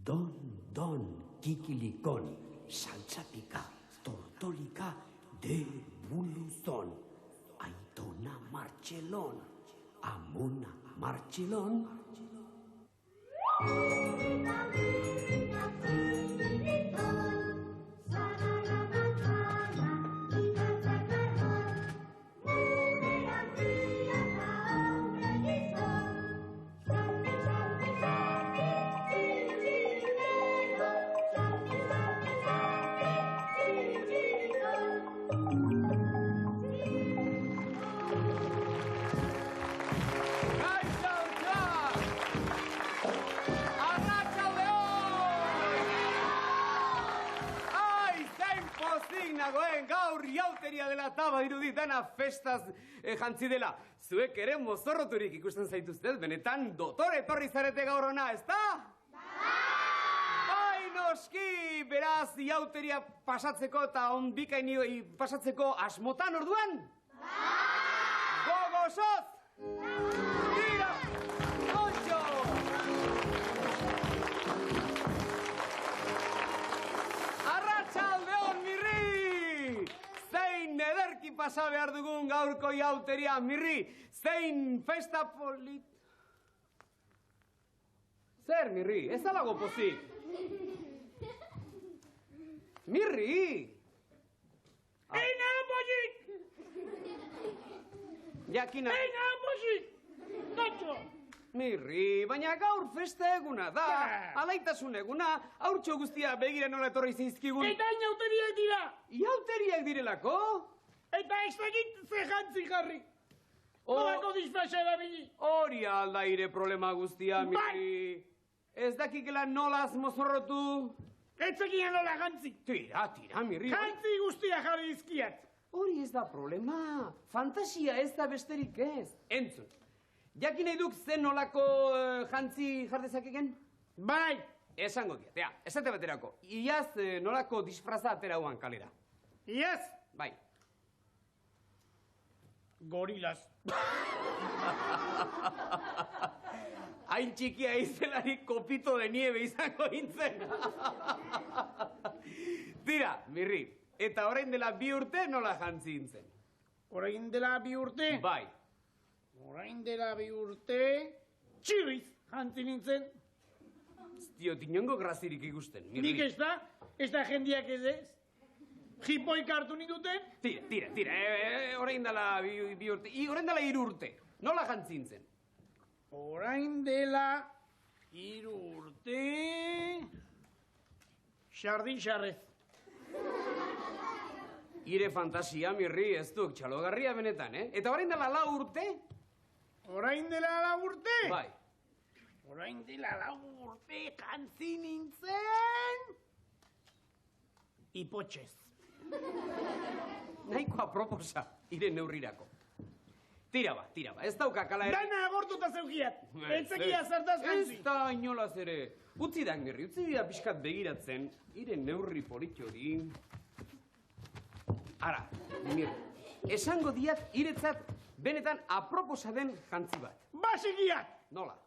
Don, kikilikon, saltzatika, tortolika, de buluzon, Aitona Martxelon, Amona Martxelon. Gaur jauteria dela taba dirudit dana festaz jantzi dela. Zuek ere mozorroturik ikusten zaituztet, benetan dotore etorri zarete gaur hona, ezta? Bai, noski, beraz jauteria pasatzeko eta onbikaini pasatzeko asmotan orduan? Gogosoz! Tira! Kontxo! Ederki pasa behar dugun gaurko jauteria, Mirri, zein festa polit... Zer, Mirri, ez alago pozik? Mirri! Eina pozik! Jakina... Eina pozik! Gatxo! Mirri, baina gaur festa eguna da, alaitasun eguna, haurtxo guztia begira nola etorri zizkigun... Eta jauteriak dira! Jauteriak direlako? Eta ez dakit ze jantzi jarri. Nolako disfraza erabili. Hori aldaire problema guztia, Mirri. Ez dakikela nolaz mozorrotu? Ez zekien nola jantzi. Tira, Mirri. Jantzi guztia jarri izkiat. Hori ez da problema. Fantasia ez da besterik ez. Entzun. Jakin nahi duk zen nolako jantzi jardezakeken? Bai. Esango diat, esate baterako. Iaz nolako disfraza atera huan kalera. Iaz? Bai. Gorilas. Hain txikia izelarik kopito de nieve izango hintzen. Tira, Mirri, eta orain dela 2 urte nola jantzi hintzen? Orain dela 2 urte? Bai. Orain dela 2 urte... Txirriz jantzi nintzen. Tio, tinongo grazirik ikusten, Mirri. Nik ez da jendiak ez ez. Jipoik hartu ninduten? Tira, orain dela 2 urte. Orain dela 3 urte. Nola jantzi hintzen? Orain dela 3 urte... Xardin xarrez. Ire fantasia, Mirri, ez duk txalogarria benetan, Eta orain dela 4 urte? Orain dela 4 urte? Bai. Orain dela 4 urte jantzi nintzen... Ipotxez. Nahiko aproposa, ire neurrirako. Tira ba, ez daukakala ere... Dana agortuta zeugiat, entzekia zertaz jantzi. Ez da inolaz ere. Utzi da, Mirri, utzi dira pixkat begiratzen, ire neurri politxori. Ara, Mirri, esango diat iretzat benetan aproposa den jantzi bat. Basigiat! Nola?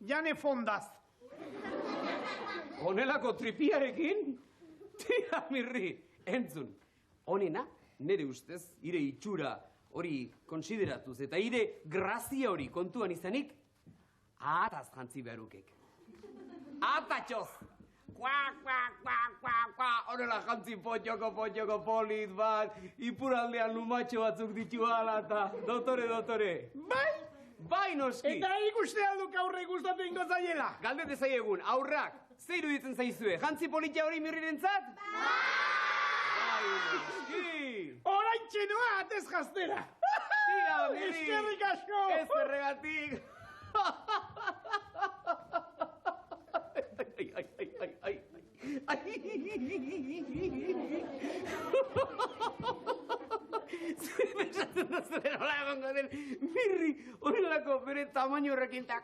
Jane fondaz. Honelako tripiarekin? Tira, Mirri, entzun. Honena, nire ustez, ire itxura hori konsideratuz eta ire grazia hori kontuan izanik, ahataz jantzi beharukek. Ahatatxoz! Kua, honela jantzi potxoko polit bat, ipuraldean lumatxo batzuk ditu ala eta dotore. Bai? Bai, noski! Eta ikuste alduk aurre gustatu ingo zaiela? Galde dezaiegun, aurrak, ze iruditzen zaizue, jantzi politia hori Mirrirentzat? Bai, noski! Orain txenoa atez jaztera! Tira, Mirri! Eskerrik asko! Ez erregatik! Zure pensatzen da zure nola egongo den, Mirri, horrelako bere tamaino horrekin eta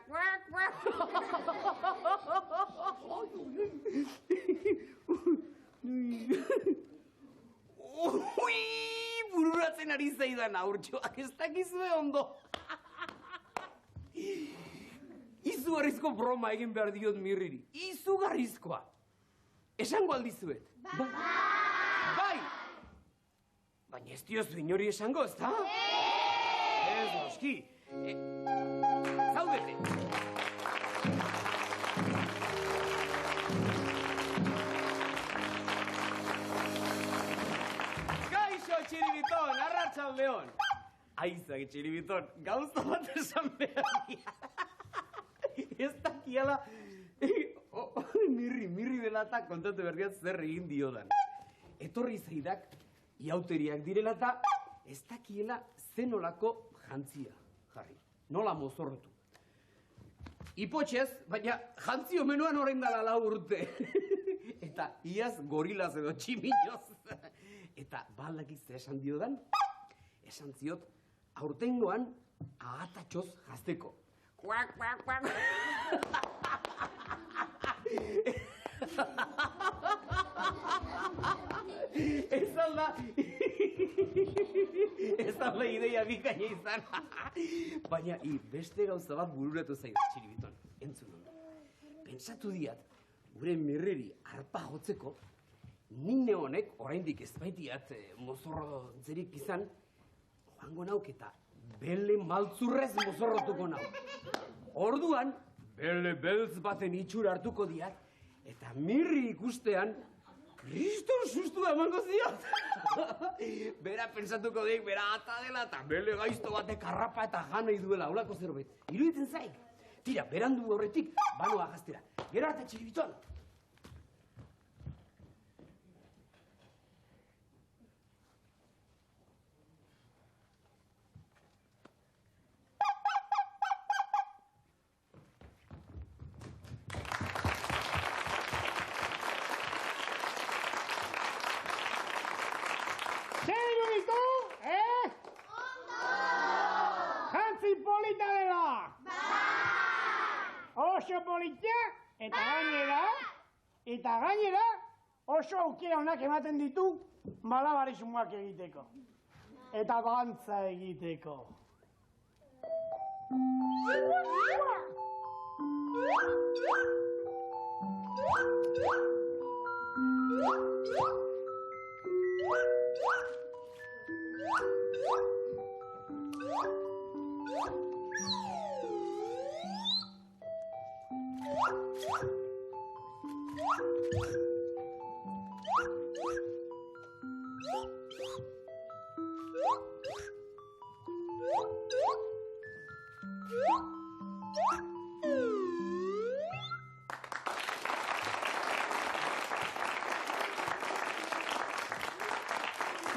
bururatzen ari zaidan aurtxoak ez dakizue ondo. Izu izugarrizko broma egin behar diot Mirriri. Izugarrizkoa. Esango aldizuet. Bai! Baina ez diozu inori esango, ez da? Ez, noski. Zaudete. Kaixo, Txiribiton, arratsaldeon. Aizak, Txiribiton, gauza bat esan behar dia. Ez dakiala... Mirri dela eta kontatu berdiat zer egin diodan. Etorri zaidak, iauteriak direla eta ez dakiela zenolako jantzia jarri. Nola mozorrotu. Ipotxez, baina jantzi omenuan orain dala 4 urte. Eta iaz gorilaz edo tximinoz. Eta baldakiz esan diodan, esan ziot, aurtengoan agatatxoz jazteko. Kuak, kuak, kuak. Ez alda ideia bikaina izan. Baina beste gauza bat bururatu zaitu, Txiribiton. Entzun ondo. Pentsatu diat, gure Mirriri arpa jotzeko, nine honek, oraindik ez baitiat mozorrotzerik izan, joango nauk eta bele maltzurrez mozorrotuko nau. Orduan, bele beltz baten itxura hartuko diat, eta Mirri ikustean, kriston sustua emango ziot. Bera pentsatuko dik, bera ata dela, eta bele gaizto batek harrapa eta janei duela, holako zerbait. Iruditzen zaik. Tira, berandu horretik, banoa gaztera. Gero arte, Txiribiton. Oso politia, eta gainera, oso aukera honak ematen ditu malabarismoak egiteko. Eta dantza egiteko.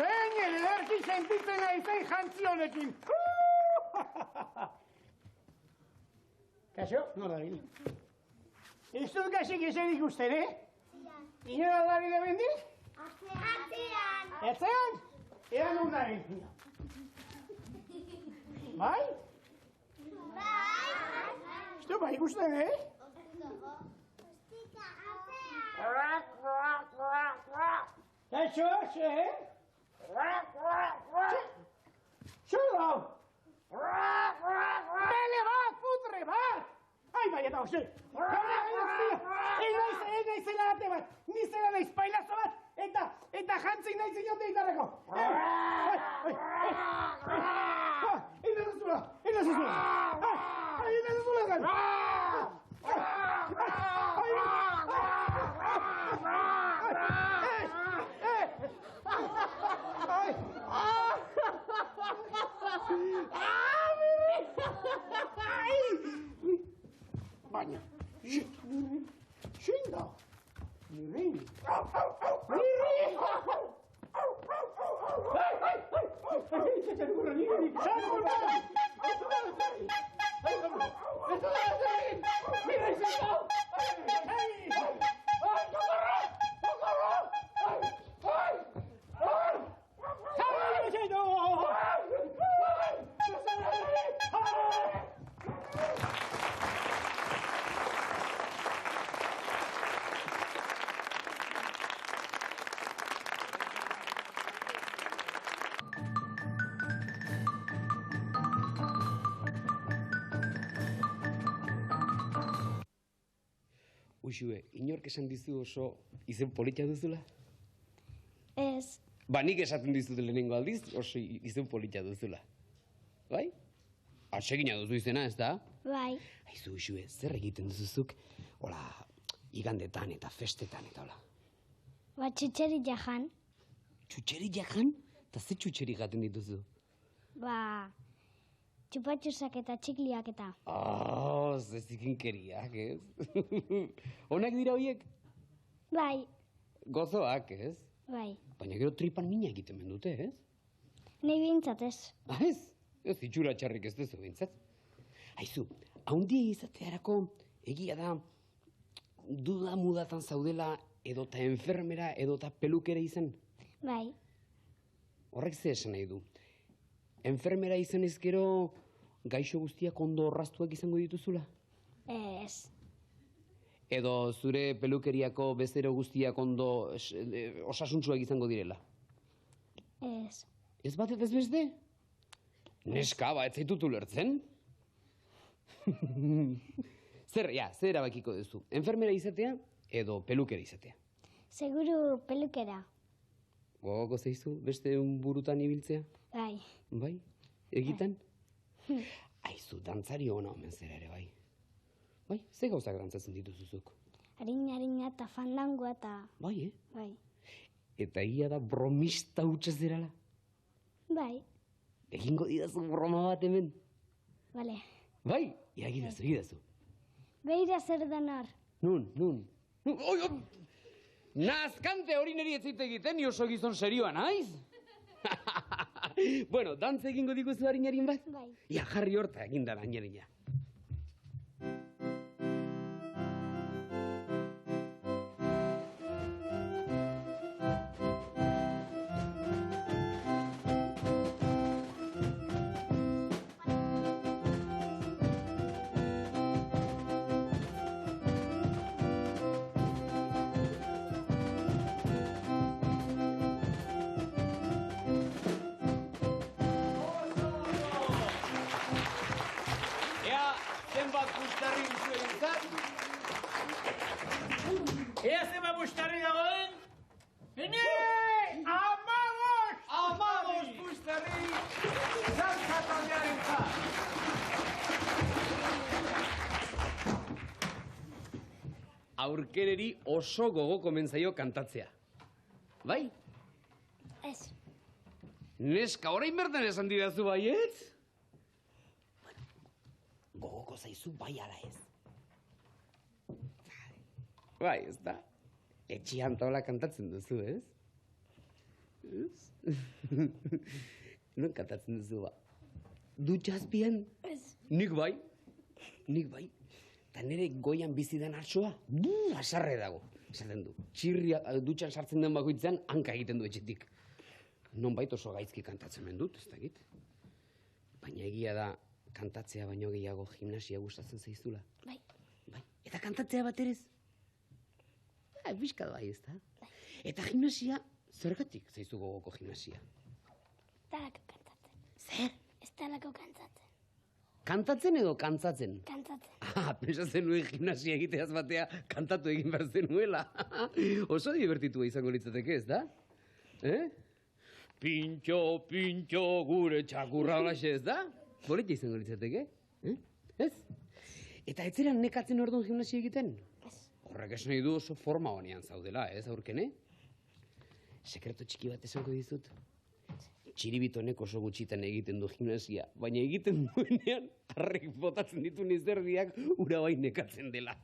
Zeinen ederki sentitzen aizen jantzi honekin. Kaixo, nola bil? Ez dut gaxik ezer ikusten, Inoen aldari da bendik? Atzean. Etzean? Eran non da bendik? Bai? Bai. Ez dut bai ikusten, Kaixo, ze? Zer dau? Bele bat, putre bat! Ai, bai, eta hoxe! Ez naizela ate bat, nizela naiz pailazo bat, eta jantzik naiz inote itarreko! Ina zuzula! Ai, ina zuzula zan! Baina, Uxue, inork esan dizu oso izen polita duzula? Ez, Ba, nik esaten dizut lehenengo aldiz, oso izen polita duzula. Bai? Atsegina duzu izena, ez da? bai, Aizu, Uxue, zer egiten duzuzuk? Hola, igandetan eta festetan eta hola. txutxeri jajan, Txutxeri jajan? Eta ze txutxeri jaten dituzu? txupatxusak eta txikliak eta. Ze zikinkeriak, ez? Onak dira horiek? Bai, Gozoak, ez? bai, Baina gero tripan mina egiten mendute, ez? nahi bintzat ez. Ez? Ez itxura txarrik ez duzu bintzat. Aizu, haundia izatearako egia da duda mudatan zaudela edota enfermera edota pelukera izan? Bai, Horrek ze esan nahi du. Enfermera izan ezkero gaixo guztiak ondo orraztuak izango dituzula? ez. Edo zure pelukeriako bezero guztiak ondo osasuntsuak izango direla? Ez. Ez bat ez beste? Neska, ez zaitut ulertzen? Zer erabakiko duzu? Enfermera izatea edo pelukera izatea? Seguru pelukera. Gogoko zaizu beste burutan ibiltzea? Bai, Bai? Egitan? Aizu, dantzari ona omen zera ere, bai. Bai, ze gauzak dantzatzen dituzuzuk? harina eta fandangoa eta. Bai, Bai, Eta egia da bromista hutsa zerala? bai, Egingo didazu broma bat hemen? bale. Bai, egidazu. Beira zer denar. Nun. Oi! Nazkante hori niri ez zait egiten, ni oso gizon serioa naiz? Bueno, dantza egingo diguzu harinarin bat? Bai. Ia, jarri horta eginda harinarina. Zenbat guztarri duzu egintzat? Ea zema bustarri dagoen? Hene! Amagos! Amagos guztarri! Dantza taldearen zat! Aurkereri oso gogo komentzaio kantatzea. Bai? Ez. Neska, orain bertan esan didazu baietz? Gogoko zaizu bai ala ez. Bai, ez da? Etxian taula kantatzen duzu, ez? Ez? Non kantatzen duzu ba? Dutxazpian? Ez. Nik bai. Ta nire goian bizi den artsoa, asarre dago. Esaten du, txirria dutxan sartzen den bakoitzean hanka egiten du etxetik. Nonbait oso gaizki kantatzen mendut, ez dakit. Baina egia da, kantatzea baino gehiago gimnasia gustatzen zaizula. Bai. Bai. Eta kantatzea bat ere ez? Bizkat bai, ez da? Eta gimnasia, zergatik zaizu gogoko gimnasia? Talako kantatzen. Zer? Ez talako kantatzen. Kantatzen edo kantzatzen? Kantzatzen. Pentsatzen nuen gimnasia egiteaz batea kantatu egin behar zenuela. Oso divertitua izango litzateke, ez da? Pintxo, gure txakurra holaxe, ez da? Polita izango litzateke, ez? Eta ez zeran nekatzen orduan gimnasia egiten? Ez. Horrek esan nahi du oso forma honean zaudela, ez aurkene? Sekreto txiki bat esango dizut. Txiribitonek oso gutxitan egiten du gimnasia, baina egiten duenean harrek botatzen ditu nizerdiak ura bai nekatzen dela.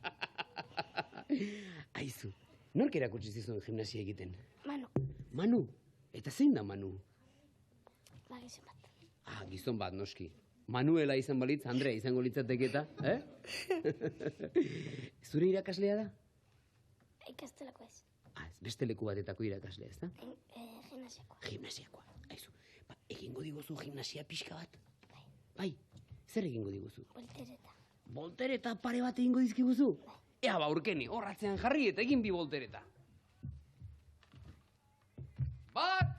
Aizu, nork erakutsi zizun gimnasia egiten? Manu. Manu? Eta zein da Manu? Gizon bat. Gizon bat, noski. Manuela izan balitz, Andrea izango litzateke eta, Zure irakaslea da? Ikastelako ez. Beste leku batetako irakaslea, ez da? Gimnasiakoa. Gimnasiakoa, aizu. Egingo diguzu gimnasia pixka bat? Bai. Zer egingo diguzu? Voltereta. Voltereta pare bat egingo dizkiguzu? Ea ba, urkene, horratzean jarri eta egin bi voltereta. Bat,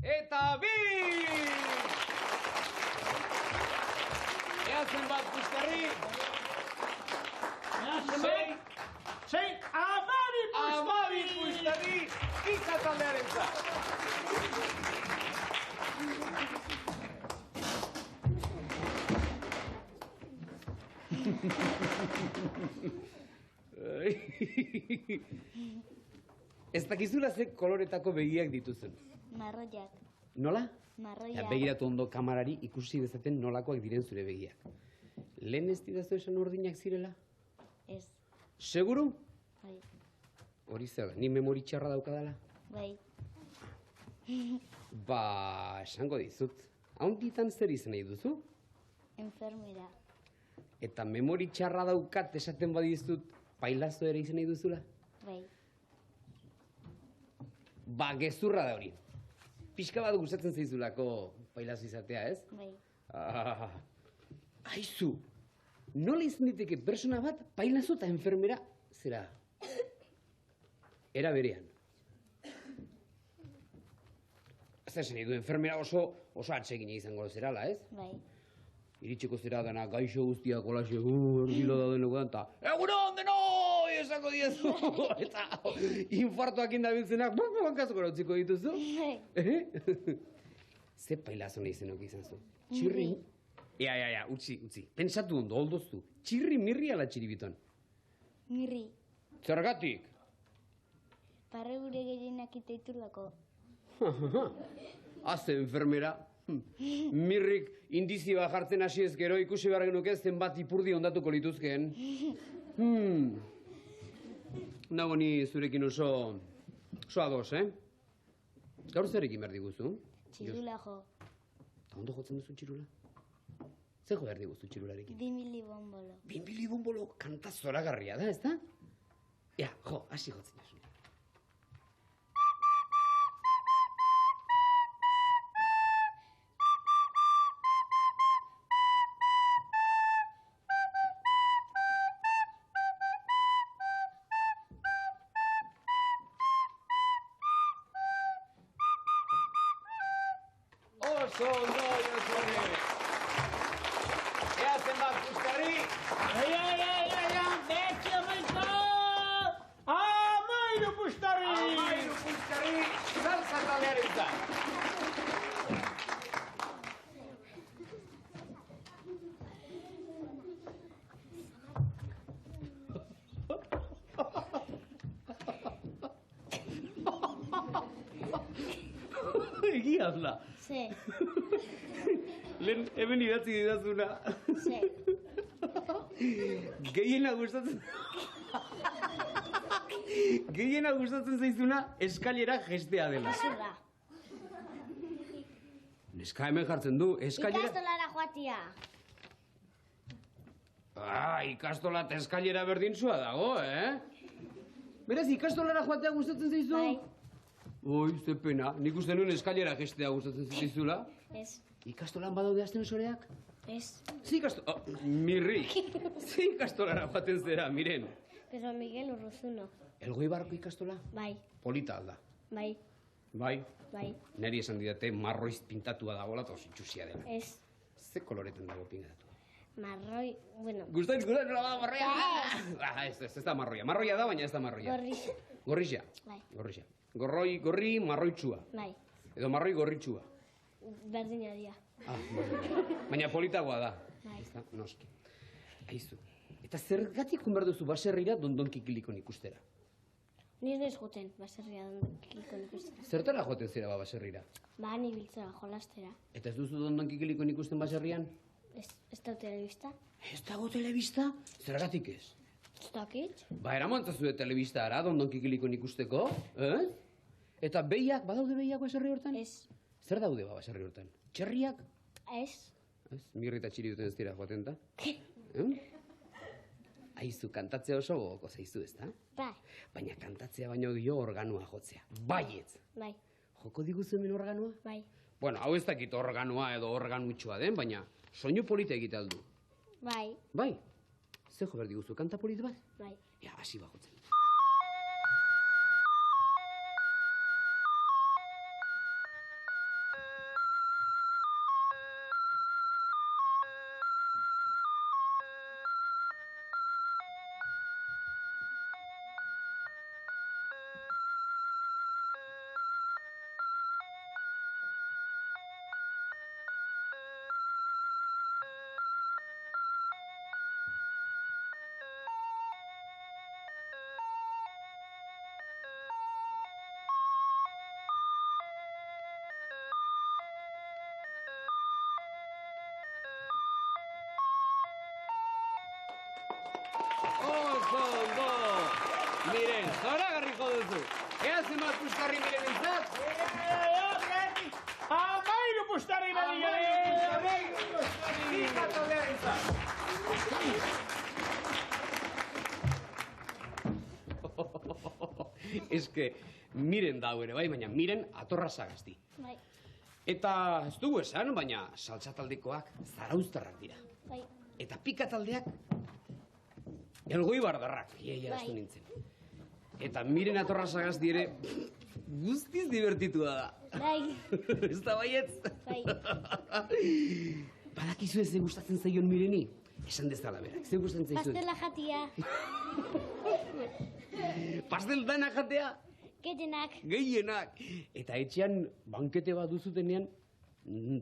eta bi! Ea zenbat guztarri? Sei, sei Amabi Pustari! Amabi Pustari, giza taldearentzat. Ez dakizula ze koloretako begiak dituzun. Marroiak. Nola? Marroiak. Begiratu ondo kamarari ikusi dezaten nolakoak diren zure begiak. Lehen ez didazu esan urdinak zirela? Ez. Seguru? Bai. Hori zer, ni memori txarra daukadala? Bai. Ba, esango dizut. Haunditan zer izan nahi duzu? Enfermera. Eta memori txarra daukat esaten badizut pailazo ere izan nahi duzula? Bai. Ba, gezurra da hori. Pixka bat gustatzen zaizulako pailazo izatea, ez? Bai. Ah, aizu, nola izan diteke persona bat pailazo eta enfermera zera? Era berean. Ez esan nahi du, enfermera oso atsegina izango zerala, ez? Bai. Iritsiko zera dena gaixo guztiak olaxe, erdilo da denoko eta egunon denoi esango diezu! Eta infartoak indabiltzenak, bankazko utziko dituzu? Ze pailazo nahi zenok izan zu? Txirri? Ja, utzi. Pentsatu ondo, oldoztu. Txirri mirri ala txiribiton? Mirri. Zergatik? Parre gure gehienak iteitulako. Haze enfermera. Mirrik indizioa jartzen hasi ez gero ikusi behar genuke zenbat ipurdi ondatuko lituzkeen. Nago ni zurekin oso ados, Gaur zerekin behar diguzu? Txirula jo. Ondo jotzen duzu txirula? Zer jo behar diguzu txirularekin? Bimili bombolo. Bimili bombolo kanta zoragarria da, ez da? Ja, jo, hasi jotzen duzu. Oso ondo, Ea zenbat Pustari? Ai, betxio maiko! Amairu Pustari! Amairu Pustari, salsa taldearentzat. Egia da. Ze. Lehen hemen idatzi didazuna. Ze. Gehiena gustatzen zaizuna eskailera gestea dela. Zurra. Neska hemen jartzen du, eskailera... Ikastolara joatia. Ikastola eta eskailera berdintzua dago, Beraz, ikastolara joatea gustatzen zaizu? Bai. Oi, ze pena. Nik uste nuen eskailera gestea gustatzen zaizula. Ez. Ikastolan badaude ascensoreak? Ez. Ze ikastola... Mirri. Ze ikastolara joaten zera, miren. Pero Miguel Urruzuno. Elgoi barroko ikastola? Bai. Polita alda. Bai. Bai. Bai. Neri esan didate marroiz pintatua dagoela eta oso itxusia dela. Ez. Ze koloretan dago pintatu? Marroi, bueno. Gustain nola da marroia? Ez da marroia. Marroia da, baina ez da marroia. Gorrixa. Gorrixa. Bai. Gorrixa. Gorri marroitsua. Bai. Edo marroi gorritsua. Berdina dira. Baina politagoa da. Bai. Ezta? Noski. Aizu. Eta zergatik joan behar duzu baserrira Dondon Kikilikon ikustera? Ni ez naiz joten, baserria Kikilikon ikustera. Zertara joaten zera baserrira? Ba, ni biltzera, jolastera. Eta ez duzu Dondon Kikilikon ikusten baserrian? Ez da telebista? Ez dago telebista? Zergatik ez? Ez dakit? Ba, eramantzazue telebistara Dondon Kikilikon ikusteko, Eta behiak, badaude behiak baserri hortan? Ez. Zer daude baserri hortan? Txerriak? Ez. Ez, mirri eta txiri duten ez dira joaten da. Aizu, kantatzea oso gogoko zaizu, ezta? Bai. Baina kantatzea baino dio organoa jotzea. Baietz. Bai. Joko diguzu hemen organoa? Bai. Bueno, hau ez dakit organoa edo organutsua den, baina soinu polita egite aldu. Bai. Bai? Ze jo behar diguzu, kanta polit bat? Bai. Ja, hasi bajotzen. Miren, zoragarriko duzu. Ea zenbat pustarri miren entzat? Amairu pustarri Ez que, miren dau ere, bai, baina miren atorra sagazti. Bai, Eta ez dugu esan, baina saltsa taldekoak zarauztarrak dira. bai. Eta pika taldeak elgoi bardarrak, iaia Bai. astu nintzen. Eta miren atorra sagazti ere guztiz divertitua da. Bai, Ez da baietz? bai. Badakizu ez ze gustatzen zaion mireni? Esan dezala berak, ze gustatzen zaizu? Pastela jatia, Pastel dana jatea? gehienak. Gehienak. Eta etxean bankete bat duzutenean,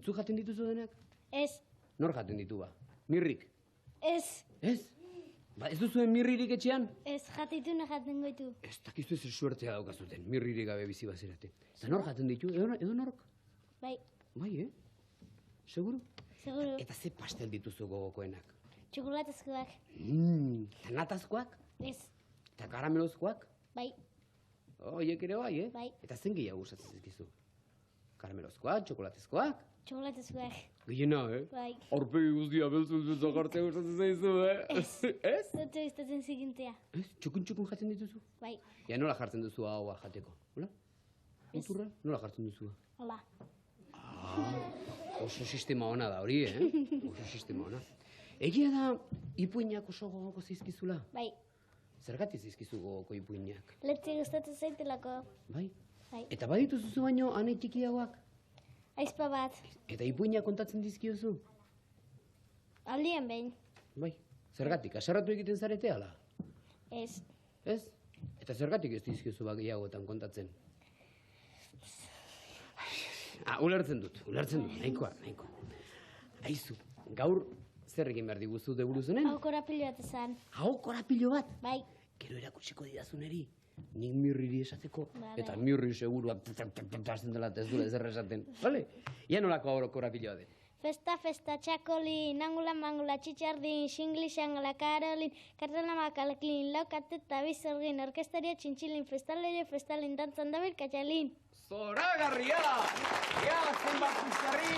zu jaten dituzu denak? Ez, Nor jaten ditu ba? Mirrik? ez, Ez? Ba, ez duzuen mirririk etxean? ez, jatituna jaten goitu. Ez dakizu ez suertea daukazuten, mirririk gabe bizi bazirate. Eta nor jaten ditu? Edo nork? Bai, Bai, Seguru? seguro. Eta ze pastel dituzu gogokoenak? Txokolatezkoak. Eta natazkoak? Ez, Eta karamelozkoak? bai, Oiek ere bai, Bai. Eta zen gehiago gustatzen zizkizu? Karamelozkoak, txokolatezkoak? txokolatezkoak. Gehiena, Bai. Aurpegi guztia beltzultu zagartzea gustatzen zaizu, Ez. Ez? Zotu iztatzen zigintea. Ez? Txukun jaten dituzu? Bai, Ja, nola jartzen duzu haua jateko? Hola? Muturra? Nola jartzen duzu? hola. Oso sistema ona da hori, Oso sistema ona. Egia da, ipuinak oso gogoko zizkizula? Bai, Zergatik zizkizu gogoko ipuinak? letzi gustatzen zaitelako. Bai? Bai. Eta badituzu zu baino ane txikiagoak? Aizpa bat, Eta ipuinak kontatzen dizkiozu? aldian behin. Bai. Zergatik, aserratu egiten zarete ala? Ez, Ez? Eta zergatik ez dizkiozu ba gehiagotan kontatzen? Ulertzen dut, nahikoa. Aizu, gaur zer egin behar diguzu deburuzunen? hau korapilo bat esan. Hau korapilo bat? Bai, Gero erakutsiko didazuneri. Nik mirriri esateko. Vale. Eta mirri segurua hasten dela eta ez duela ezer esaten. Vale? Ia nolako hau korapiloa den. festa, festa, txakolin, angula, mangula, txitxardin, xingli, xangala, karolin, kartana makaleklin, laukate eta bizorgin, orkestaria txintxilin, festalero, festalin, dantzan dabil, katxalin. Zoragarria! Ea, zenbat puzkarri!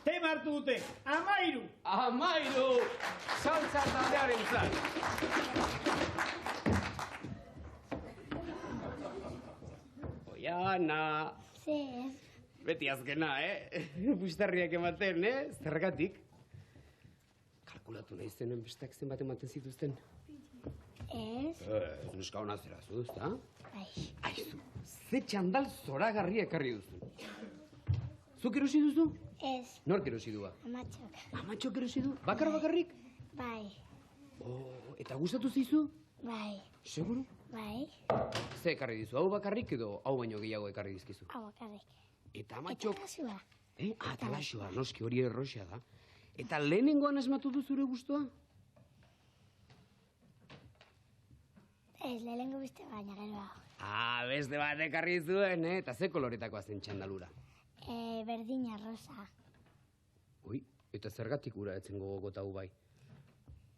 Tema hartu dute, amairu. Amairu! Saltza taldearen zan! Oiana! Zer, Beti azkena, Pustarriak ematen, Zergatik? Kalkulatu nahi zenen besteak zenbat ematen zituzten. ez, Nuska hona zera zu, ezta? bai, Aizu, ze txandal zoragarria ekarri duzu. Zuk erosi duzu? ez, Nork erosi dua? amatxok, Amatxok erosi du? Bakarrik? bai, Eta gustatu zizu? bai, Seguru? bai, Ze ekarri dizu, hau bakarrik edo hau baino gehiago ekarri dizkizu? hau bakarrik. Eta Eta amatxok... kasua, Talaxoa, noski hori erroxea da. Eta lehenengoan asmatu du zure gustoa? ez, lehenengo beste baina gero hau. Beste bat ekarri zuen, Eta ze koloretakoa zen txandalura? Berdina, rosa, Ui, eta zergatik ura etzen gogoko hau bai?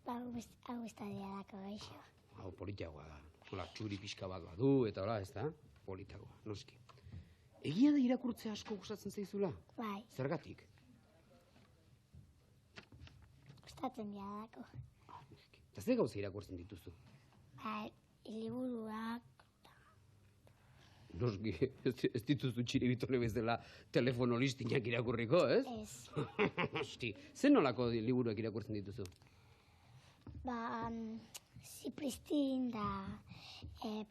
hau guztadia dako gaixo. Hau politagoa da. Hola, txuri pixka bat badu, eta hola, ez da? Politagoa, noski. Egia da irakurtzea asko gustatzen zaizula? Bai, Zergatik? gustatzen dira dako. Noski. Eta ze gauza irakurtzen dituzu? Bai, liburuak, Noski, ez dituzu txiribitone bezala telefono listinak irakurriko, ez? ez. Hosti, zen nolako liburuak irakurtzen dituzu? Ba, zipristin da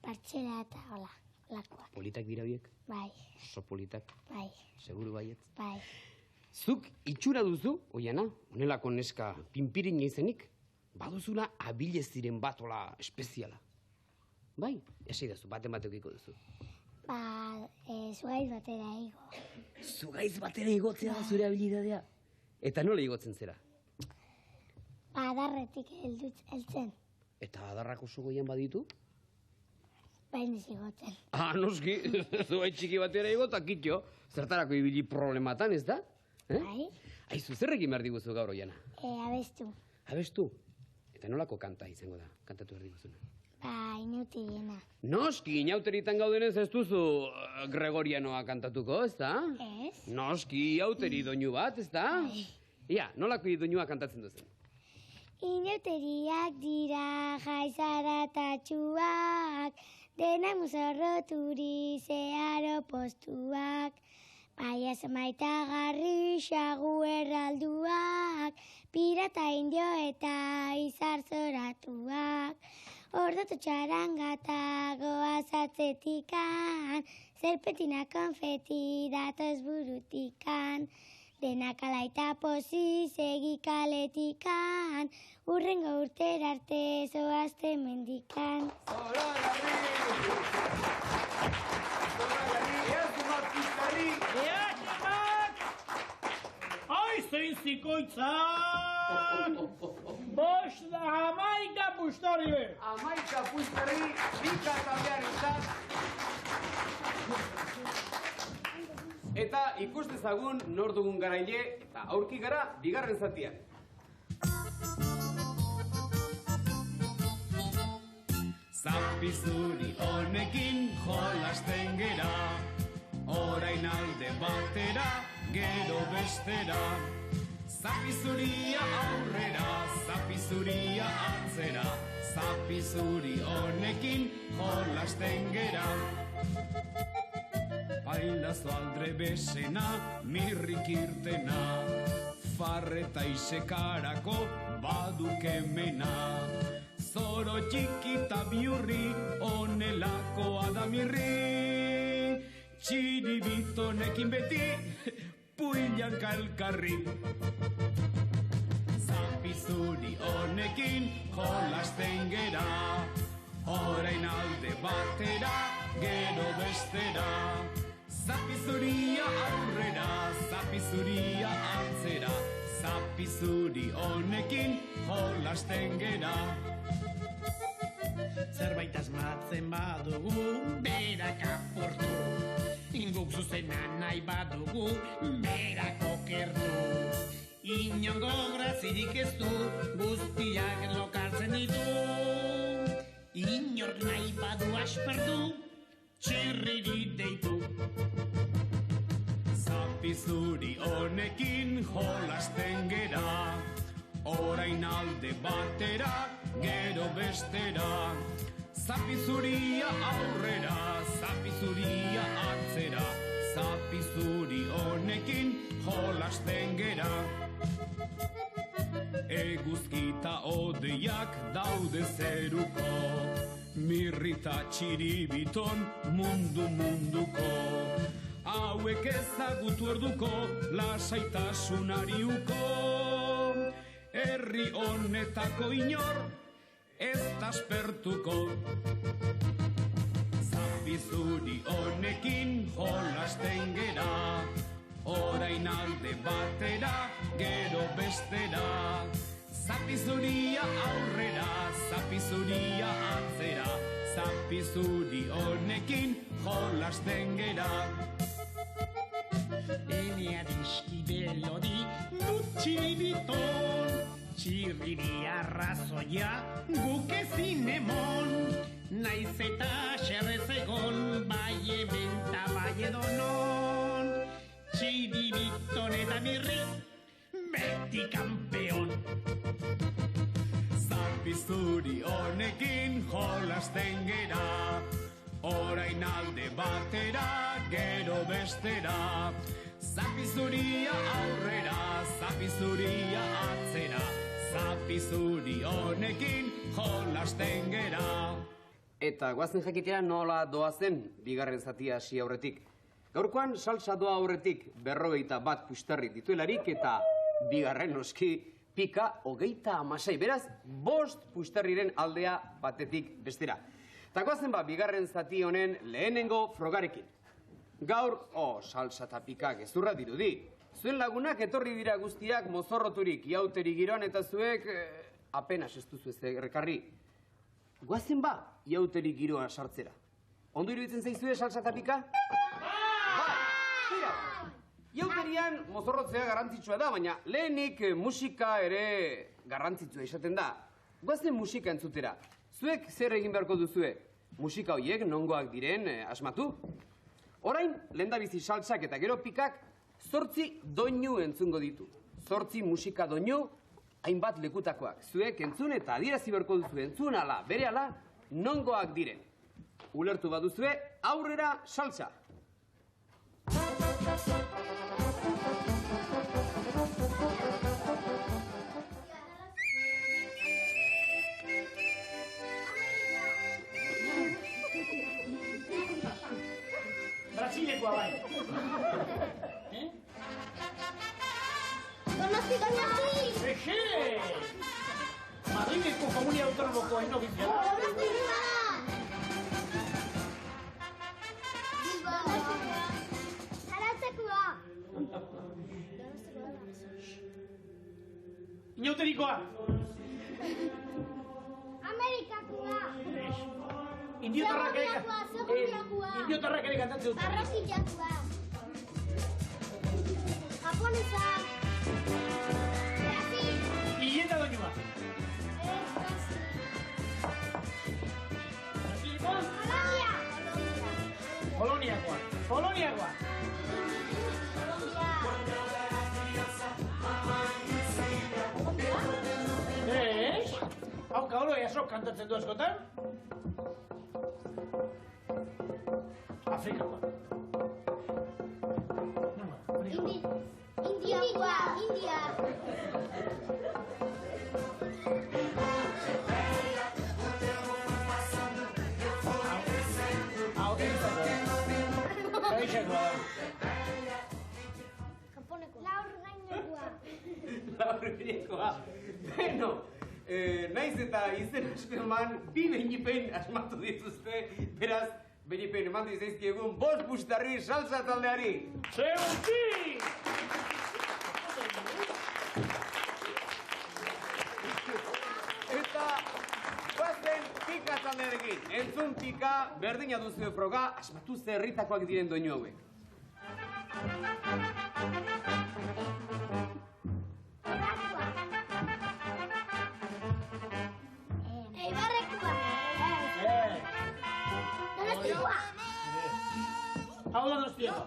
partxela eta hola, lakoak. Politak dira biek? Bai, Oso politak, bai, seguru baietz. bai. Zuk itxura duzu, oiana, honelako neska pinpirin izenik, baduzula abilez diren batola espeziala. Bai, esi dazu, baten eukiko duzu. Ba, zuaiz batera igo. Zugaiz batera igotzea da zure habilidadea. Eta nola igotzen zera? Ba, adarretik heltzen. Eta adarrak oso goian baditu? Baina igotzen. Noski, zuai txiki batera igota, kitxo. Zertarako ibili problematan, ez da? Bai, Aizu, zer egin behar diguzu gaur Oiana? Abestu. Abestu? Eta nolako kanta izango da, kantatu behar diguzuna? Inauteriena. Noski, inauteritan gaudenez ez duzu Gregorianoa kantatuko, ez da? Ez? Noski, iauteri doinu bat, ez da? Ia, nolako doinua kantatzen duzen? Inauteriak dira jaizaratatxuak, denak mozorroturi zeharo postuak, baia zamaitagarri xagu erralduak, pirata indio eta izar zoratuak, ordatu txarangata goaz atzetikan, zerpetina konfeti datoz burutikan, denak alaita poziz egikaletikan, urrengo urtera arte zoazte mendikan. Zein zikoitzak! Bost da hamaika pustari be! Hamaika pustari, bika eta behar izan. Eta ikus dezagun nor dugun garaile eta aurki gara bigarren zatian. Zapizuri honekin jolasten gera, orain alde batera, gero bestera. Zapizuria aurrera, zapizuria atzera, zapizuri honekin jolasten gera. Bailazo aldre besena, mirrik irtena, farreta isekarako badukemena. Zoro txikita biurri, onelako adamirri, txiribitonekin beti, puilan kalkarri. Zapizuri honekin jolasten gera, orain alde batera, gero bestera. Zapizuria aurrera, zapizuria atzera, zapizuri honekin jolasten gera. Zerbait asmatzen badugu, berak apurtu. Inguk zuzena nahi badugu, berak okertu. Inongo grazirik ez du, guztiak lokartzen ditu. Inork nahi badu aspertu, txirriri deitu. Zapizuri honekin jolasten gera, orain alde batera, gero bestera. Zapizuria aurrera, zapizuria atzera, zapizuri honekin jolasten gera. Eguzkita odeiak daude zeruko, mirrita txiribiton munduko. Hauek ezagutu orduko, lasaitasunari uko. Herri honetako inor, ez taspertuko. Zapizuri honekin jolasten gera, orain alde batera, gero bestera. Zapizuria aurrera, zapizuria atzera, zapizuri honekin jolasten gera. Ene adiski belodi, nutxiribiton, txirriri arrazoia guk ezin emon. Naiz eta xerrez egon, bai hemen ta bai edonon. Txiribiton eta mirri, beti kampeon. Zapizuri honekin jolasten gera, orain alde batera, gero bestera. Zapizuria aurrera, zapizuria atzera, zapizuri honekin jolasten gera. Eta guazen jakitea nola doazen bigarren zatia hasi aurretik. Gaurkoan salsa doa aurretik 51 pusterri dituelarik eta bigarren noski pika 36, beraz 5 pusterriren aldea batetik bestera. Eta guazen bigarren zati honen lehenengo frogarekin. Gaur, salsa eta pika gezurra dirudi. Zuen lagunak etorri dira guztiak mozorroturik iauteri giroan eta zuek apenas ez duzu ez errekarri. Guazen iauteri giroan sartzera. Ondo iruditzen zaizue salsa eta pika? Bai! Tira! Iauterian mozorrotzea garrantzitsua da, baina lehenik musika ere garrantzitsua izaten da. Goazen musika entzutera. Zuek zer egin beharko duzue? Musika horiek nongoak diren asmatu? Orain, lehendabizi saltsak eta gero pikak 8 doinu entzungo ditu. 8 musika doinu, hainbat lekutakoak. Zuek entzun eta adierazi beharko duzue entzun ala, bere ala, nongoak diren. Ulertu baduzue, aurrera saltsa! Brasilekoa bai. Donosti! Exe! Madrileko komunia autonomoko hain ofiziala. Donosti Bilbao! Zaratzekoa! Inauterikoa. Amerikakoa! Indiotarrak ere kantatzen dut. Arrazillakoa! Japonesa! Brasil! Hileta doinua. Brasilekoa. Poloniakoa. Poloniakoa. Hau kaolo jasok kantatzen du askotan? Afrikakoa. Indiakoa! India! Hau denizakoa. Gaixakoa. Laurrenekoa. Beno, naiz eta izen asko eman, 2 beinipen asmatu dituzte, beraz, beinipen eman dizaizkiegun 5 pustarri salsa taldeari. Zeuti! Eta, guazen pika taldearekin. Entzun pika, berdina duzue froga, asmatu zerritakoak diren doinu hauek. Hau da Donostiakoa.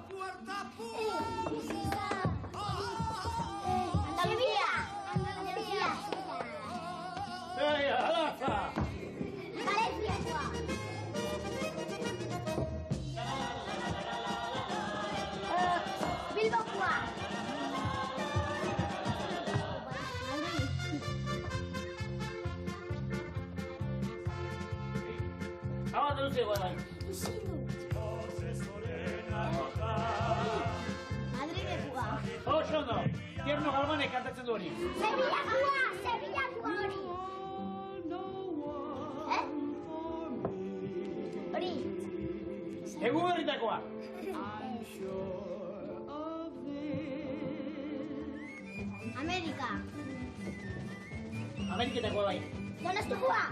Andalucía! Alaza! Valenciakoa! Bilbokoa! Hau Andaluziakoa da. Madrilekoa! Oso ondo. Tierno Galvanek kantatzen du hori. Sevillakoa! Sevillakoa hori! Hori! Egu berritakoa. Amerika! Ameriketakoa bai. Donostikoa!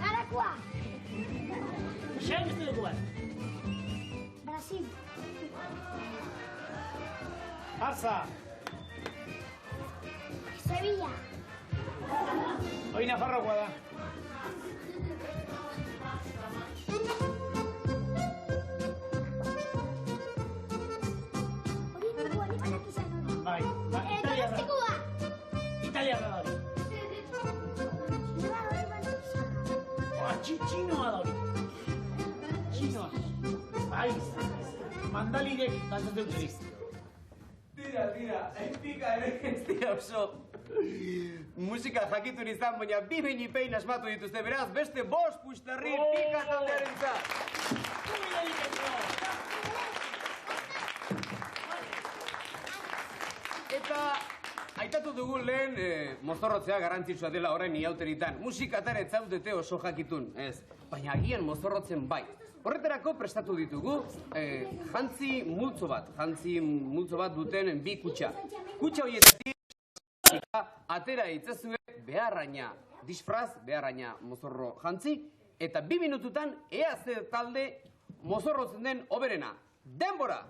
Garakoa! Xean beste bat. Brasil! Barça. Sevilla! Hoi Nafarrokoa da. Bai. Italia da. Donostikoa! Italia da hori. Txinoa da hori. Txinoa. Bai. Mandalirek kantatzen dut. Tira, pika ere ez dira oso. Musika jakitun izan, baina 2 beinipein asmatu dituzte, beraz, beste 5 pustarri pika taldearen zat. Eta aitatu dugu lehen mozorrotzea garrantzitsua dela orain iauteritan. Musikatara ez zaudete oso jakitun, ez. Baina agian mozorrotzen bai. Horretarako prestatu ditugu jantzi multzo bat duten 2 kutxa. Kutxa horietatik atera itzazue beharraina disfraz, beharraina mozorro jantzi, eta 2 minututan ea zer talde mozorrotzen den oberena. Denbora!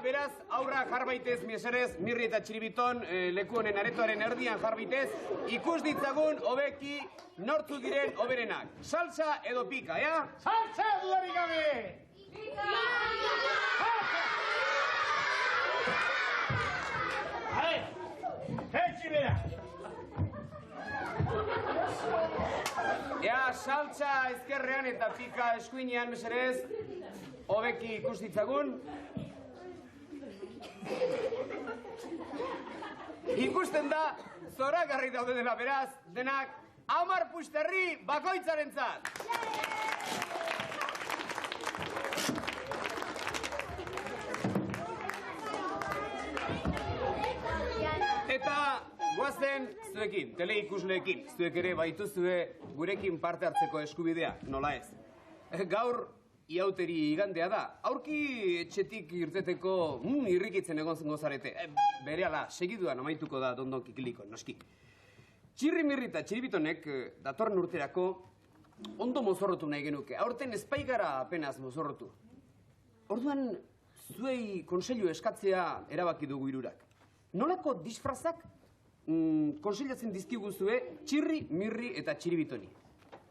Beraz, aurra jarbaitez, mesedez, Mirri eta Txiribiton leku honen aretoaren erdian jarbaitez, ikus ditzagun hobeki nortzu diren hoberenak. Salsa edo pika, ea? Salsa dudarik gabe! Pika! A ver, etxi bera! Ea, salsa ezkerrean eta pika eskuinean, mesedez, hobeki ikus ditzagun. Ikusten da, zoragarri daude dela beraz, denak 10 pusterri bakoitzarentzat. Eta goazen zuekin, teleikusleekin, zuek ere baituzue gurekin parte hartzeko eskubidea, nola ez. Gaur iauteri igandea da, aurki etxetik irteteko irrikitzen egon gozarete. Berehala, segiduan amaituko da Dondon Kikiliko, noski. Txirri Mirri eta Txiribitonek datorren urterako ondo mozorrotu nahi genuke. Aurten ezpaigara apenas mozorrotu. Orduan, zuei konseilu eskatzea erabaki dugu hirurak. Nolako disfrazak konseilatzen dizkiguzue Txirri, Mirri eta Txiribitoni.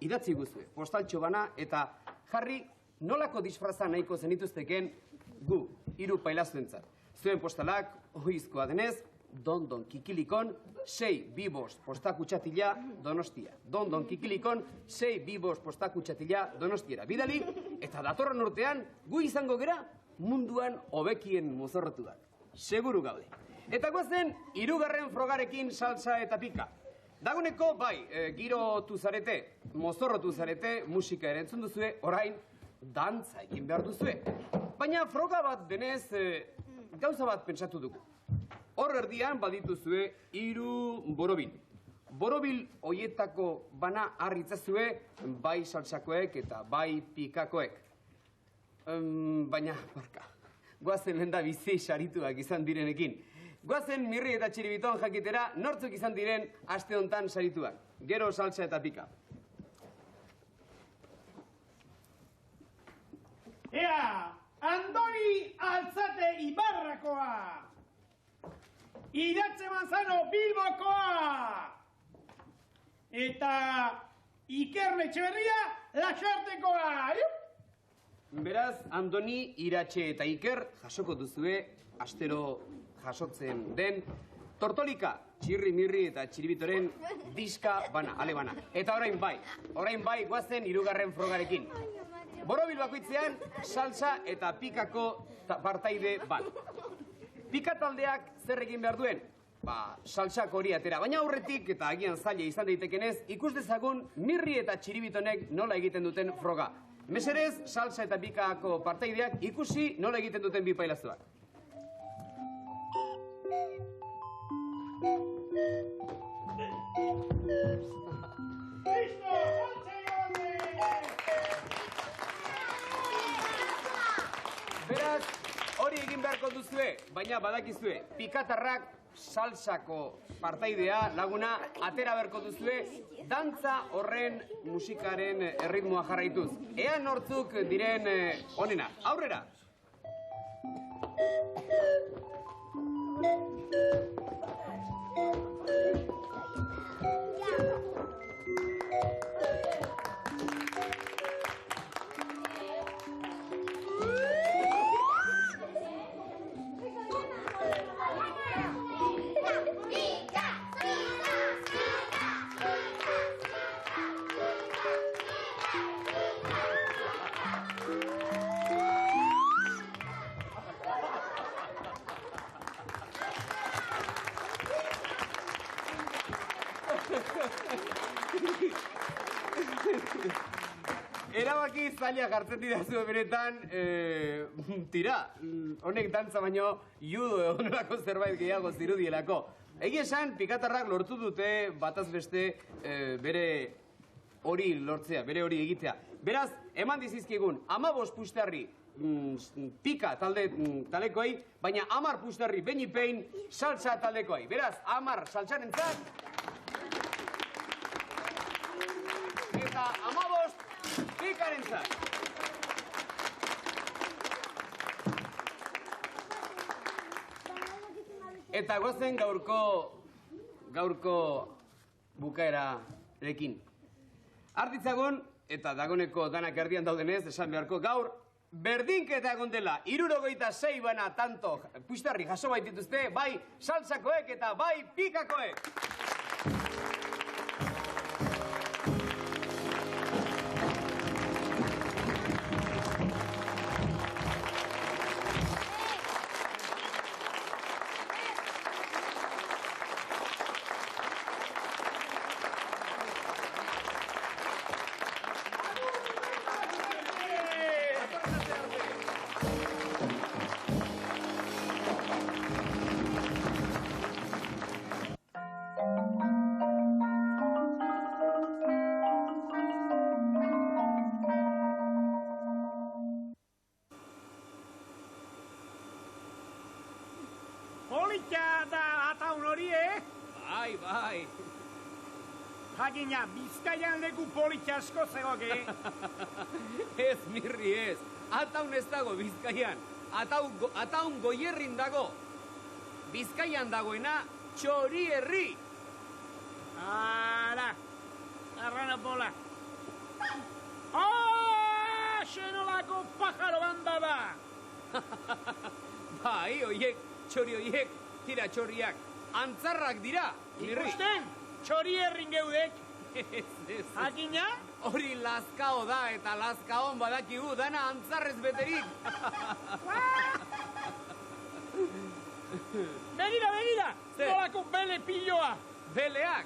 Idatzi guzue, postaltxo bana eta jarri nolako disfraza nahiko zenituzteken gu, hiru pailazuentzat. Zuen postalak, ohizkoa denez, Dondon Kikilikon, 625 postakutxatila Donostia. Dondon Kikilikon, 625 postakutxatila Donostiara. Bidali, eta datorren urtean, gu izango gera munduan hobekien mozorrotuak. Seguru gaude. Eta goazen, 3. frogarekin salsa eta pika. Daguneko, bai, girotu zarete, mozorrotu zarete, musika ere entzun duzue, orain, dantza egin behar duzue. Baina froga bat denez, gauza bat pentsatu dugu. Hor erdian badituzue 3 borobil. Borobil hoietako bana harritzazue, bai saltsakoek eta bai pikakoek. Baina, barka, goazen lenda bizi sarituak izan direnekin. Goazen Mirri eta Txiribiton jakitera nortzuk izan diren aste hontan sarituak. Gero salsa eta pika. Ea, Andoni Altzate Ibarrakoa! Iratze Manzano Bilbokoa! Eta Iker Etxeberria Lasartekoa! Beraz, Andoni, Iratxe eta Iker jasoko duzue astero jasotzen den Tortolika, Txirri Mirri eta Txiribitoren diska bana, ale bana. Eta orain bai, goazen 3. frogarekin. Borobil bakoitzean salsa eta pikako partaide bat. Pika taldeak zer egin behar duen? Saltsak hori atera, baina aurretik, eta agian zaila izan daitekenez, ikus dezagun Mirri eta Txiribitonek nola egiten duten froga. Mesedez, salsa eta pikako partaideak ikusi nola egiten duten bi pailazoak. Beraz, hori egin beharko duzue, baina badakizue, pikatarrak salsako partaidea laguna atera beharko duzue, dantza horren musikaren erritmoa jarraituz. Ea nortzuk diren onena. Aurrera! Erabaki zaila jartzen didazu benetan, tira, honek dantza baino judo egonelako zerbait gehiago zirudielako. Egi esan, pikatarrak lortu dute bataz beste bere hori lortzea, bere hori egitea. Beraz, eman dizizkigun, 15 pusterri pika taldekoei, baina 10 pusterri beinipein salsa taldekoei. Beraz, 10 saltsarentzat, eta 15 pikarentzat. Eta gozen gaurko bukaerarekin. Artitzagon, eta dagoneko danak erdian daudenez, esan beharko gaur, berdinketa egon dela, 76 bana tanto puistarri jaso baitituzte, bai salsakoek eta bai pikakoek. Polita da ataun hori, Bai. Jakina, Bizkaian leku polita asko zegoke. Ez, Mirri, ez. Ataun ez dago Bizkaian. Ataun Goierrin dago. Bizkaian dagoena Txorierri. Ara, arrana pola. Xenolako pajaro banda da. Bai, oiek, txori oiek, tira txoriak. Antzarrak dira, Mirri. Ikusten, Txorierrin geudek. Ez. Jakina? Hori Lazkao da, eta Lazkaon badakigu, dana antzarrez beterik. Begira, Zer? nolako bele piloa. Beleak.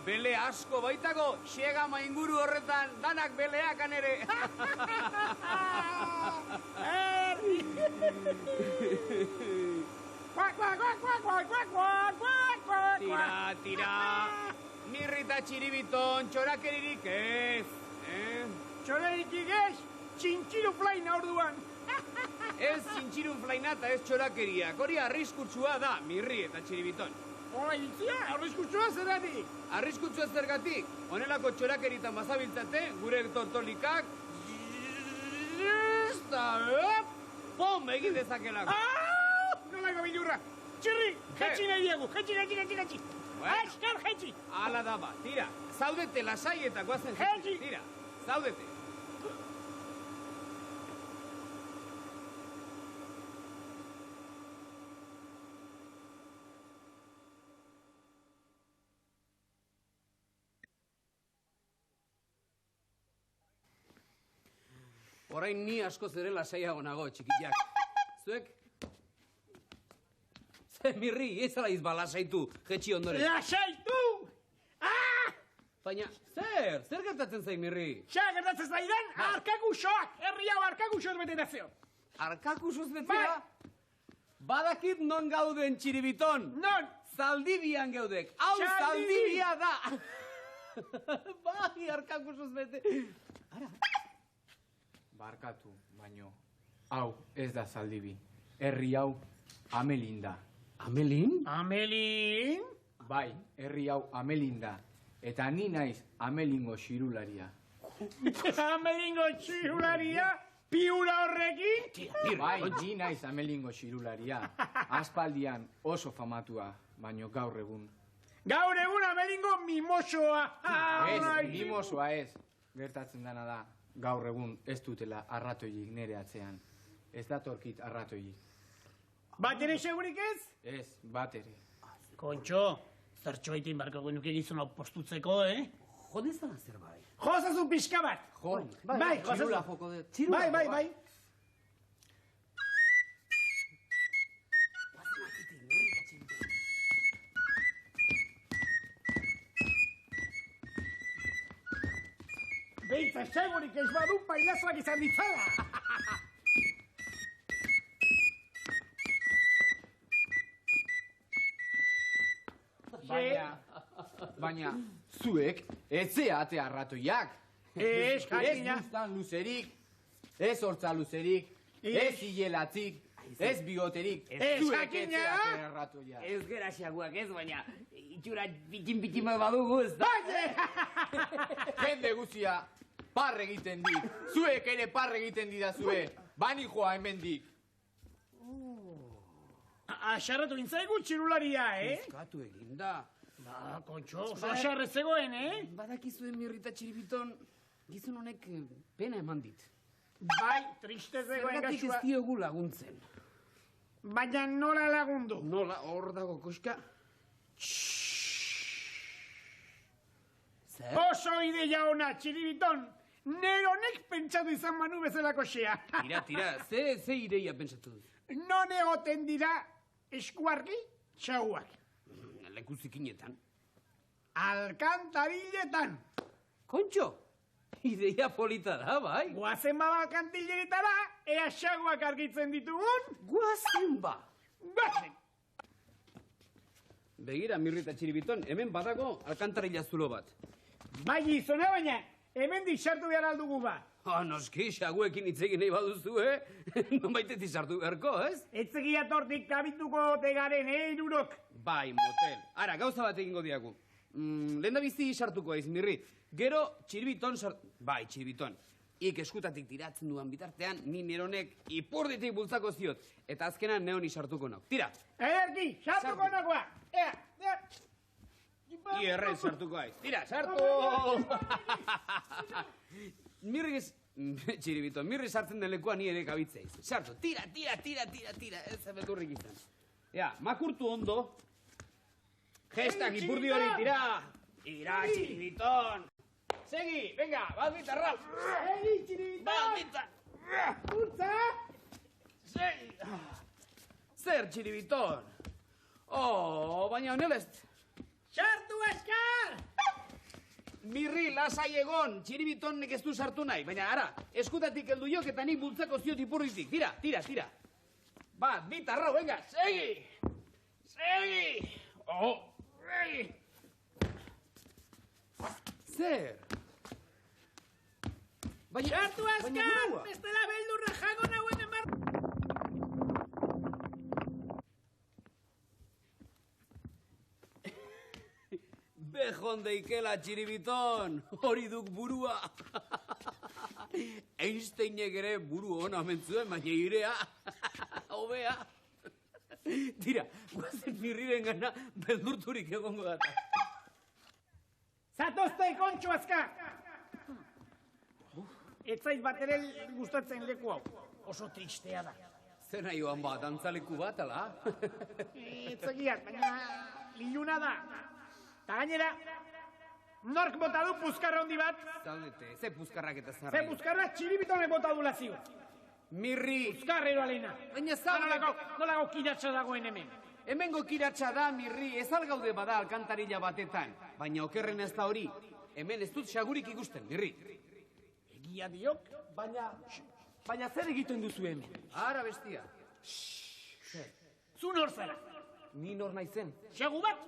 Bele asko baitago, Xegama inguru horretan, danak beleak anere. Erri. Tira. Mirri eta Txiribiton, txorakeririk ez. Txorerik ez, txintxiru flaina orduan. Ez txintxirun flaina eta ez txorakeriak. Hori arriskutsua da, Mirri eta Txiribiton. Hola, itzia, arriskutsua zeratik. Arriskutsua zergatik, honelako txorakeritan bazabiltzate, gure tortolikak, eta pom egin dezakelako. Nolako bilurra. Txirri, jetxi nahi diegu, jetxi. Azkar jetxi. Hala da ba, tira, zaudete lasai eta guazen Jetxi. tira, zaudete. Orain ni asko zere lasaiago nago, txikiak. Zuek? Mirri, ez ala izba lasaitu, jetxi ondoren. Lasaitu! Ah! Baina, zer gertatzen zai, Mirri? Xa, gertatzen zaidan, arkakusoak, herri hau arkakusoz betetazio. Arkakusuz betzea? Badakit non gauden txiribiton. Non? Zaldibian geudek. Hau Zaldibi! zaldibia da. Bai, arkakusuz bete. Ara. Barkatu, baino, hau ez da Zaldibi. Herri hau Amelin da. Amelin? Amelin? Bai, herri hau Amelin da. Eta ni naiz Amelingo xirularia. Amelingo txirularia? Piula horrekin? Bai, ni naiz Amelingo xirularia. Aspaldian oso famatua, baino gaur egun. Gaur egun Amelingo mimosoa. Ez, mimosoa ez. Gertatzen dana da, gaur egun ez dutela arratoiik nere atzean. Ez datorkit arratoiik. Bat ere segurik ez? Ez, bat ere. Kontxo, zertxo egin barko genuke gizon hau postutzeko, Jodezala zer bai. Jozazu pixka bat. Jo, Bai, Txirula jozazu. joko dut. Bai. Beitza, segurik ez badu pailazoak izan ditzala. Baina, zuek etzeate arratoiak. Ez, jakina. Ez buztan luzerik, ez hortza luzerik, ez hilelatzik, ez bigoterik. Ez, Zuek jakina. etzeate arratoiak. Ez gera xaguak ez, baina itxura pitin bat badugu ez da. Jende guzia par egiten dit. Zuek ere par egiten didazue. Bani joa hemendik. Asarratu intzaigu txirularia, Eskatu egin da. Ba, kontxo, oso asarre zegoen, Badakizuen Mirrita txiribiton, gizon honek pena eman dit. Bai, triste zegoen Zergatik ez gasua. diogu laguntzen. Baina nola lagundu? Nola, hor dago koska. Zer? Oso ideia ona, txiribiton. Neronek pentsatu izan manu bezalako xea. Tira, ze ideia pentsatu dut. Non egoten dira eskuarki txauak. Leku zikinetan. Alkantariletan. Kontxo, ideia polita da, bai. Guazen ba alkantileretara, ea xaguak argitzen ditugun. Guazen ba. Guazen. Begira, Mirrita txiribiton, hemen badago alkantarila zulo bat. Bai izona baina, hemendik sartu behar aldugu ba. Noski, xaguekin hitz egin nahi baduzu, Nonbaitetik sartu beharko, ez? Etzegia tortik kabituko tegaren, irurok. Bai, motel. Ara, gauza bat egingo diagu. Lehen da bizi sartuko aiz, Mirri. Gero, txiribiton Bai, txiribiton. Ik eskutatik tiratzen duan bitartean, ni neronek ipurditik bultzako ziot. Eta azkenan neoni sartuko nau. Tira! Ederki, sartuko nagoa. Ea. Ierren sartuko aiz. Tira, sartu! Mirri txiribiton, Mirri sartzen den lekua ni ere gabitzeiz. Sartu, tira. Ez beldurrik izan. Ja, makurtu ondo. Gestak ipurdi hori, tira! Tira, txiribiton! Segi, venga, bat bita, Ralf! Egi, txiribiton! Bat bita! Utza! Segi! Zer, txiribiton? Baina honelez... Sartu eskar! Mirri, lasai egon, txiribiton ez du sartu nahi. Baina, ara, eskutatik heldu jok eta nik bultzako ziot ipurritik. Tira. Bat, bita, Ralf, venga, segi! Segi! Segi! Zer? Sartu eskar! Bestela beldurra jango nauen emar... Bejon deikela, txiribiton, hori duk burua. Einsteinek ere buru hona mentzuen, baina irea. Hobea. Tira, guazen Mirriren gana beldurturik egongo data. Zatozte, kontxo azkar! Etzaiz bat ere gustatzen leku hau. Oso tristea da. Zer nahi joan bat, dantzaleku bat, ala? Etzegiak, baina liluna da. Ta gainera, nork bota du puzkarra hondi bat? Zaudete, ze puzkarrak eta Ze zarra. puzkarra txiribitonek bota du lazio. Mirri! Uzkarrero alena. Baina zalgaude... Nolako kiratsa dagoen hemen. Hemengo kiratsa da, Mirri, ez algaude bada alkantarilla batetan. Baina okerren ez da hori. Hemen ez dut xagurik ikusten, Mirri. Egia diok, Baina zer egiten duzu hemen? Ara bestia. zu nor zara. Ni nor naizen? Xagu bat.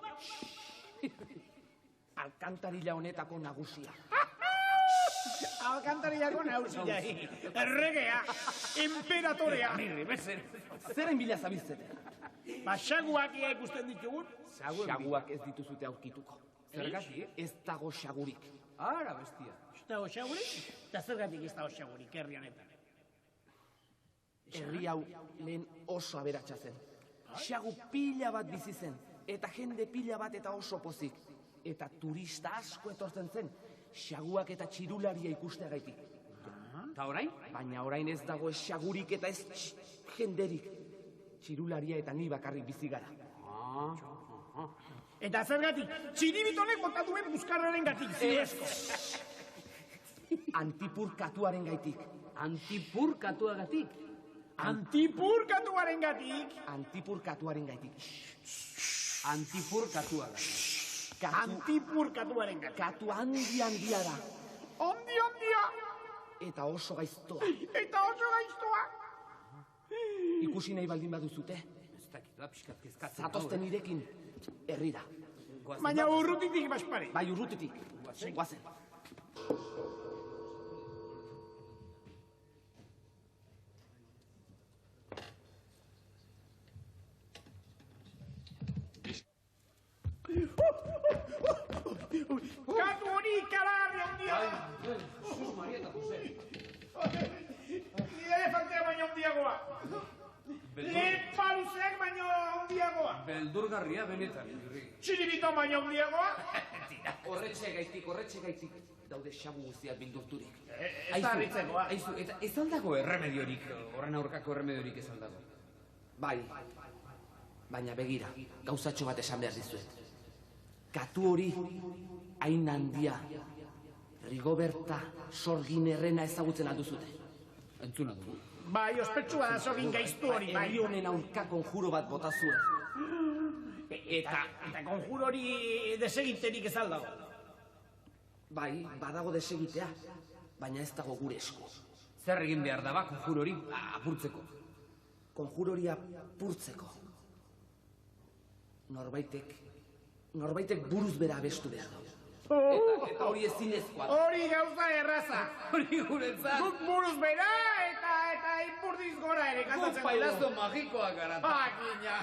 Alkantarilla honetako nagusia. Alkantarillako nagusia. Erregea, emperatorea. Zeren bila zabiltzete? Xaguak ia ikusten ditugun. Xaguak ez dituzute aurkituko. Zergatik? Ez dago xagurik. Ara bestia. Ez dago xagurik? Eta zergatik ez dago xagurik herri honetan. Herri hau lehen oso aberatsa zen. Xagu pila bat bizi zen, eta jende pila bat eta oso pozik. Eta turista asko etortzen zen, xaguak eta txirularia ikusteagaitik. Ta orain? Baina orain ez dago ez xagurik eta ez jenderik. Txirularia eta ni bakarrik bizi gara. Eta zergatik, txiribitonek bota duen buskarraren gatik, zioesko. Antipurkatuaren gaitik. Antipurkatuagatik. Antipurkatuaren gatik. Antipurkatuaren gaitik. Antipurkatuagatik. Antipurkatuaren gatik. Katu handia da. Ondia. Eta oso gaiztoa. Eta oso gaiztoa. Ikusi nahi baldin baduzute. Ez dakit da, pixkat kezkatzen. Zatozten irekin herrira. Baina urrutitik baspare. Bai urrutitik. Guazen. Katu hori kalagarri ondia. Jesus Maria eta Jose. Ni elefantea baino ondiagoa. Lepaluzeak baino ondiagoa. Beldurgarria benetan, Mirri. Txiribito baino ondiagoa. Horretxe gaitik. Daude xagu guztiak bildurturik. Ez da harritzekoa. Aizu, eta ez aldago erremediorik, horren aurkako erremediorik ez aldago. Bai, baina begira, gauzatxo bat esan behar dizuet. Katu hori, hain handia, Rigoberta Sorginerrena ezagutzen alduzute. Entzuna dugu. Bai, ospetsua da zogin gaiztu hori, bai. Herri honen aurka konjuro bat bota zuen. Eta konjuro hori desegiterik ez aldago. Bai, badago desegitea, baina ez dago gure esku. Zer egin behar da ba, konjuro hori apurtzeko. Konjuro hori apurtzeko. Norbaitek buruz bera abestu behar da. Eta hori ezinezkoa da. Hori gauza erraza. Hori guretzat. Guk buruz bera eta ipurdiz gora ere kantatzen dugu. Pailazo magikoak garata. Pakina.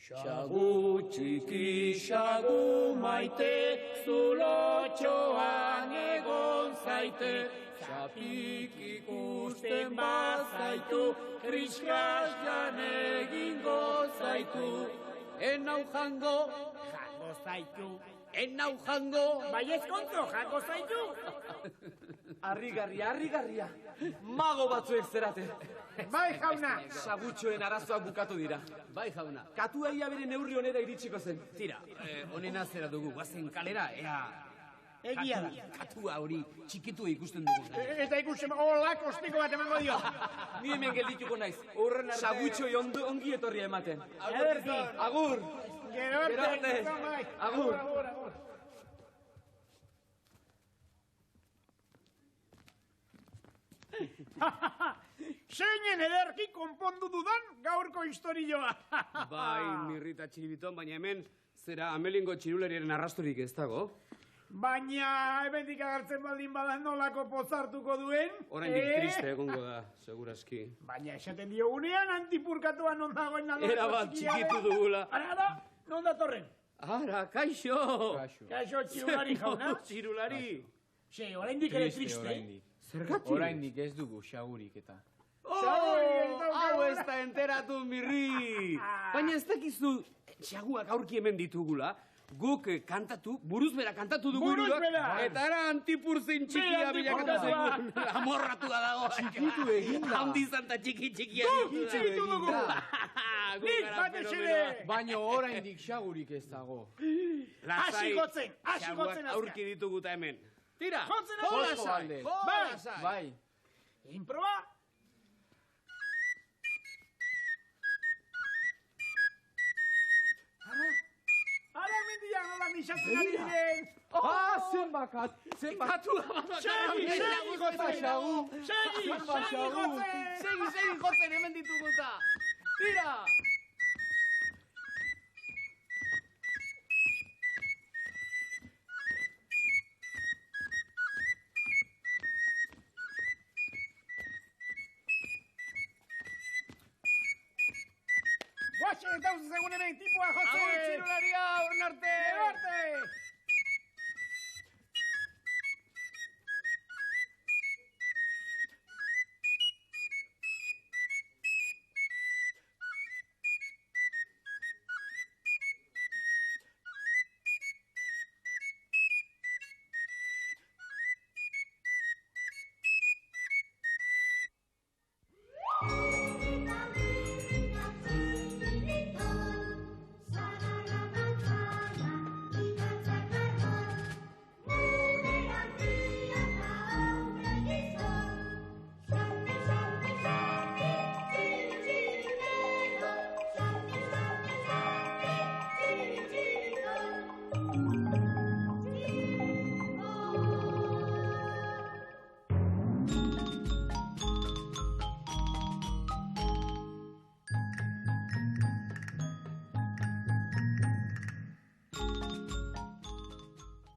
Xagu txiki, xagu maite, zulotxoan egon zaite. Xapik ikusten bazaitu, kriskaskan egingo zaitu. Enau jango, Jango zaitu. enau jango. Bai ezkontzo, jango zaitu. Harrigarria. Mago batzuek zerate. Bai jauna. Sagutxoen arazoak bukatu dira. Bai, jauna. Katu egia bere neurri honera iritsiko zen. Tira, honena zera dugu, guazen kalera, ea... Egia da. Katua hori txikitu ikusten dugu. Eta ikusten, hola kostiko bat emango dio. Ni hemen geldituko naiz. Horren arte. Sagutxoi ongi etorria ematen. Ederki. Agur. Gero Gero arte. arte. Agur. Agur. Zeinen ederki konpondu dudan gaurko historioa. Bai, Mirrita txiribiton, baina hemen zera amelingo txirulariaren arrastorik ez dago. Baina hemendik agertzen baldin badan nolako pozartuko duen. Oraindik triste egongo da, seguraski. Baina esaten diogunean antipurkatua non dagoen naldo. Era bat txikitu dugula. Ara da, non datorren? Ara, kaixo! Kaixo txirulari jauna. Txirulari! Se, oraindik ere triste. Zergatik? Oraindik ez dugu xagurik eta. Hau ez da enteratu, Mirri! Baina ez dakizu txaguak aurki hemen ditugula. Guk kantatu, buruz bera kantatu dugu Buruz hiruak, bera! eta ara antipurzin txikia bilakatu zaigun. Amorratu da dago. Txikitu egin da. Handi zanta txikia. Txikitu dugu! Nik batez ere! Baina oraindik xagurik ez dago. Hasi gotzen Txaguak azken. aurki ditugu ta hemen. Tira! Jotzen Josko azken. balde. Bai! Bai. Egin proba. Ara mendia nola nixatzen ari diren. Zenbakat! Segi jotzen hemen dituguta! Tira! Guaxe, dauz egun hemen tipua jotzen. Agur, txirularia, ornarte! Arte!